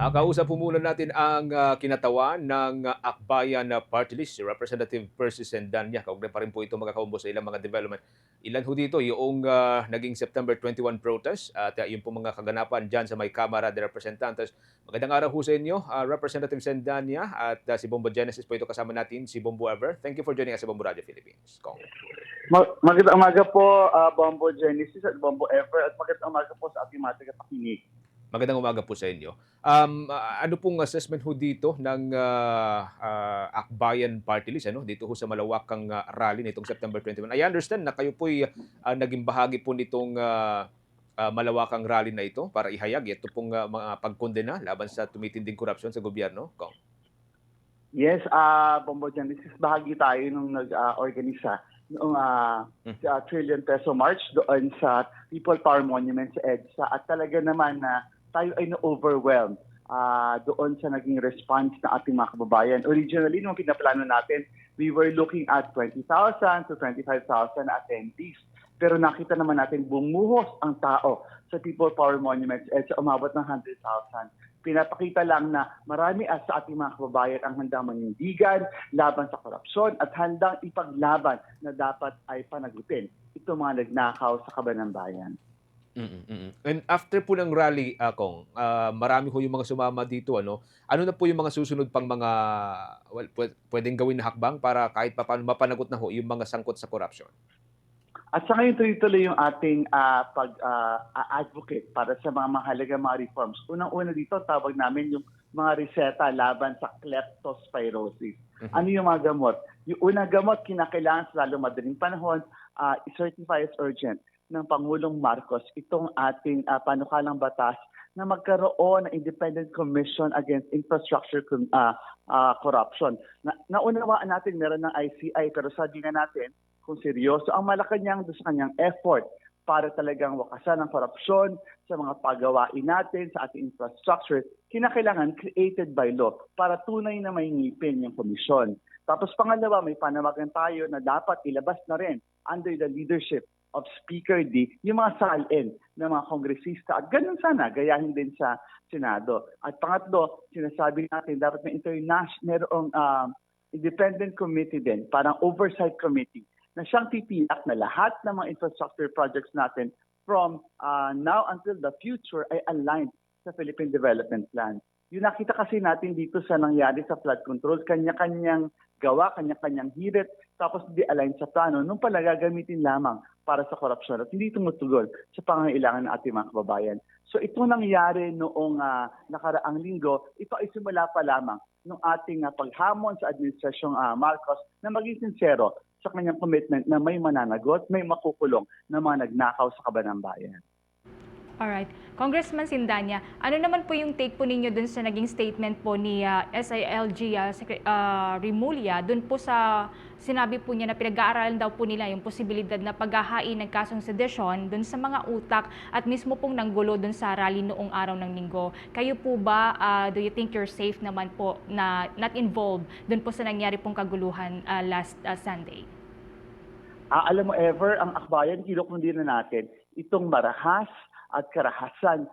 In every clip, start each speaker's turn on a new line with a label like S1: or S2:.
S1: Kausap po muna natin ang kinatawan ng Akbayan na Party List, si Representative Percy Sendanya. Kaugnay pa rin po ito magkakaumbo sa ilang mga development. Ilan ho dito yung naging September 21 protest at yung po mga kaganapan dyan sa may Kamara de Representantes. Magandang araw ho sa inyo, Representative Sendanya at si Bombo Genesis po ito kasama natin, si Bombo Ever. Thank you for joining us sa Bombo Radio Philippines. Kong.
S2: Magandang umaga po, Bombo Genesis at Bombo Ever, at magandang umaga po sa ating mga tagapakinig.
S1: Magandang umaga po sa inyo. Ano pong assessment ho dito ng Akbayan Party List, ano? Dito ho sa malawakang rally nitong September 21. I understand na kayo po'y naging bahagi po nitong malawakang rally na ito para ihayag ito pong mga pagkondena laban sa tumitinding korupsyon sa gobyerno. Kong.
S2: Yes, Bombo Genesis, bahagi tayo nung nag-organisa noong trillion peso march doon sa People Power Monument sa EDSA, at talaga naman na tayo ay na-overwhelmed doon sa naging response ng ating mga kababayan. Originally, nung pinaplano natin, we were looking at 20,000 to 25,000 attendees. Pero nakita naman natin bumuhos ang tao sa People Power Monuments at sa umabot ng 100,000. Pinapakita lang na marami sa ating mga kababayan ang handang manindigan laban sa korupsyon at handang ipaglaban na dapat ay panagutin ito mga nagnakaw sa kaban ng bayan.
S1: And after po ng rally, Kong, marami ho yung mga sumama dito, ano? Ano na po yung mga susunod pang mga pwedeng gawin na hakbang para kahit papaano mapanagot na ho yung mga sangkot sa korupsyon?
S2: At sa ngayon tuloy-tuloy yung ating advocate para sa mga mahalagang mga reforms. Unang-una dito, tawag namin yung mga reseta laban sa kleptospirosis. Ano yung mga gamot? Yung unang gamot, kinakailangan sa lalong madaling panahon, i-certify as urgent ng Pangulong Marcos itong ating panukalang batas na magkaroon ng Independent Commission Against Infrastructure Corruption. Naunawaan natin meron ng ICI, pero sabi nga natin kung seryoso ang Malacanang sa kanyang effort para talagang wakasan ang korupsyon sa mga pagawain natin sa ating infrastructure, kinakailangan created by law para tunay na may ngipin yung komisyon. Tapos pangalawa, may panawagan tayo na dapat ilabas na rin under the leadership of Speaker D, yung mga salin ng mga kongresista. At ganun sana, gayahin din sa Senado. At pangatlo, sinasabi natin dapat may merong independent committee din, parang oversight committee, na siyang titiyak na lahat ng mga infrastructure projects natin from now until the future ay aligned sa Philippine Development Plan. Yung nakita kasi natin dito sa nangyari sa flood control, kanya-kanyang gawa, kanya-kanyang hirit, tapos di align sa plano, nung pala gagamitin lamang para sa korupsyon at hindi tumutugol sa pangangailangan ng ating mga kababayan. So ito nangyari noong nakaraang linggo, ito ay simula pa lamang ng ating paghamon sa Administrasyong Marcos na maging sincero sa kanyang commitment na may mananagot, may makukulong na mga nagnakaw sa kaban ng bayan.
S3: Alright. Congressman Sindanya, ano naman po yung take po ninyo dun sa naging statement po ni SILG Rimulya, dun po sa sinabi po niya na pinag-aaralan daw po nila yung posibilidad na paghahain ng kasong sedisyon dun sa mga utak at mismo pong nanggulo dun sa rally noong araw ng linggo. Kayo po ba, do you think you're safe naman po na not involved dun po sa nangyari pong kaguluhan last Sunday?
S2: Alam mo, Ever, ang akbayan, kinukundi na natin itong marahas at karahasan.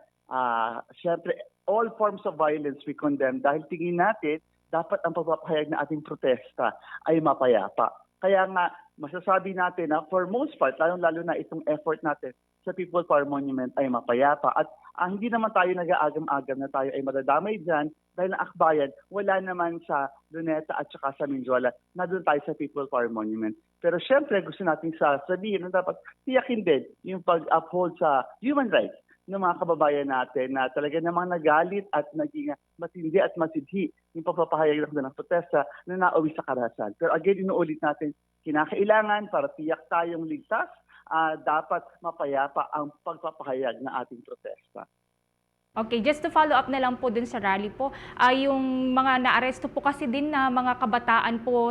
S2: Siyempre, all forms of violence we condemn dahil tingin natin dapat ang pagpapahayag na ating protesta ay mapayapa. Kaya nga, masasabi natin na for most part, lalong-lalo na itong effort natin sa People Power Monument ay mapayapa. At hindi naman tayo nag-aagam-agam na tayo ay madadamay dyan dahil ang akbayan, wala naman sa Luneta at saka sa Minjola na doon tayo sa People Power Monument. Pero syempre, gusto natin sabihin na dapat tiyakin din yung pag-uphold sa human rights ng mga kababayan natin na talaga namang nagalit at naging matindi at masidhi yung pagpapahayag ng protesta na nauwi sa karahasan. Pero again, inuulit natin, kinakailangan para tiyak tayong ligtas, dapat mapayapa ang pagpapahayag ng ating protesta.
S3: Okay, just to follow up na lang po dun sa rally po, yung mga naaresto po kasi din na mga kabataan po,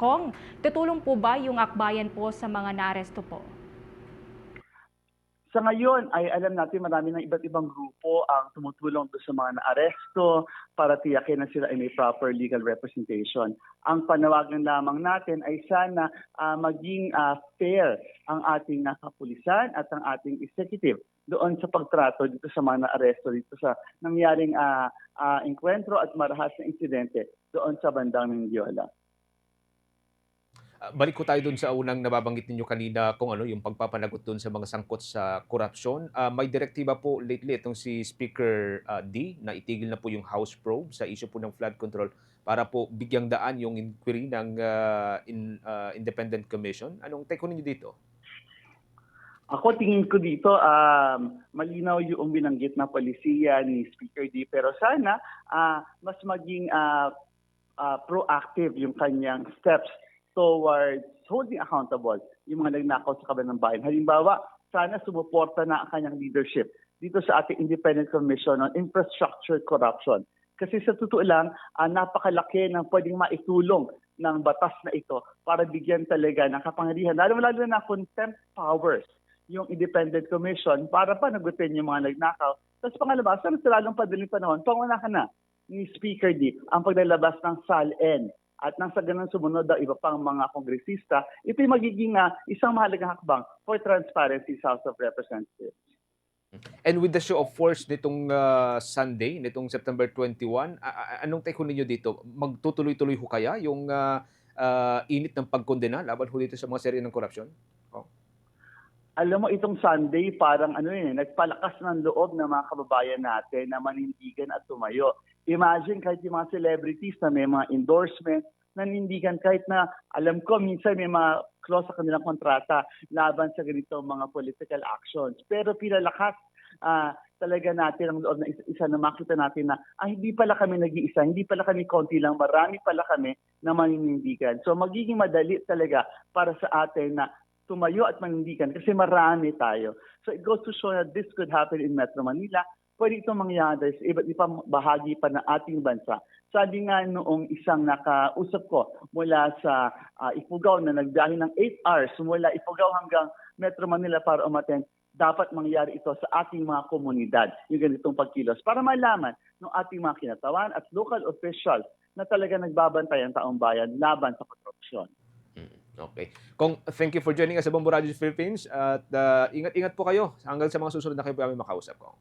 S3: Kong, tutulong po ba yung akbayan po sa mga naaresto po?
S2: Sa ngayon ay alam natin marami ng iba't ibang grupo ang tumutulong doon sa mga naaresto para tiyakin na sila ay may proper legal representation. Ang panawagan lamang natin ay sana maging fair ang ating kapulisan at ang ating executive doon sa pagtrato dito sa mga naaresto dito sa nangyaring enkwentro at marahas na insidente doon sa bandang Mendiola.
S1: Balik ko tayo dun sa unang nababanggit ninyo kanina kung ano, yung pagpapanagot dun sa mga sangkot sa korupsyon. May direktiba po lately itong si Speaker D na itigil na po yung House probe sa issue po ng flood control para po bigyang daan yung inquiry ng Independent Commission. Anong take ko ninyo dito?
S2: Ako tingin ko dito, malinaw yung binanggit na polisiya ni Speaker D, pero sana mas maging proactive yung kanyang steps towards holding accountable yung mga nagnakaw sa kaban ng bayan. Halimbawa, sana sumuporta na ang kanyang leadership dito sa ating Independent Commission on Infrastructure Corruption. Kasi sa totoo lang, napakalaki ng pwedeng maitulong ng batas na ito para bigyan talaga ng kapangyarihan, lalo na contempt powers yung Independent Commission para panagutin yung mga nagnakaw. Tapos pangalawa, sana sa lalong padaling panahon, pangunahan na ni Speaker D ang paglalabas ng SALN at nang sa ganun sumunod daw iba pang mga kongresista, ito'y magiging isang mahalagang hakbang for transparency sa House of Representatives.
S1: And with the show of force nitong Sunday, nitong September 21, anong take ho ninyo dito? Magtutuloy-tuloy ho kaya yung init ng pagkondena laban ho dito sa mga serye ng korupsyon? Oh.
S2: Alam mo, itong Sunday parang nagpalakas ng loob ng mga kababayan natin na manindigan at tumayo. Imagine kahit yung mga celebrities na may mga endorsement, nanindigan kahit na alam ko minsan may mga clause sa kanilang kontrata laban sa ganitong mga political actions. Pero pinalakas talaga natin ang loob na isa na makita natin na hindi pala kami nag-iisa, hindi pala kami konti lang, marami pala kami na maninindigan. So magiging madali talaga para sa atin na tumayo at manindigan kasi marami tayo. So it goes to show that this could happen in Metro Manila. Pwede itong mangyari sa iba't ibang bahagi pa ng ating bansa. Sabi nga noong isang nakausap ko mula sa Ifugao na nagbiyahe ng 8 hours mula Ifugao hanggang Metro Manila para umattend, dapat mangyari ito sa ating mga komunidad, yung ganitong pagkilos, para malaman ng ating mga kinatawan at local officials na talaga nagbabantay ang taong bayan laban sa korupsyon.
S1: Okay. Kung thank you for joining us sa Bombo Radio Philippines at ingat-ingat po kayo hanggang sa mga susunod na kayo kami makausap ko.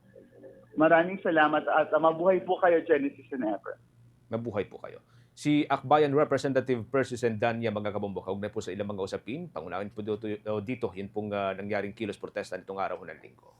S2: Maraming salamat at mabuhay po kayo, Genesis and Efren.
S1: Mabuhay po kayo. Si Akbayan Representative Persis and Danya, mga kabombo, kaugnay po sa ilang mga usapin. Pangunahing po dito, yun pong nangyaring kilos protesta nitong araw ng linggo.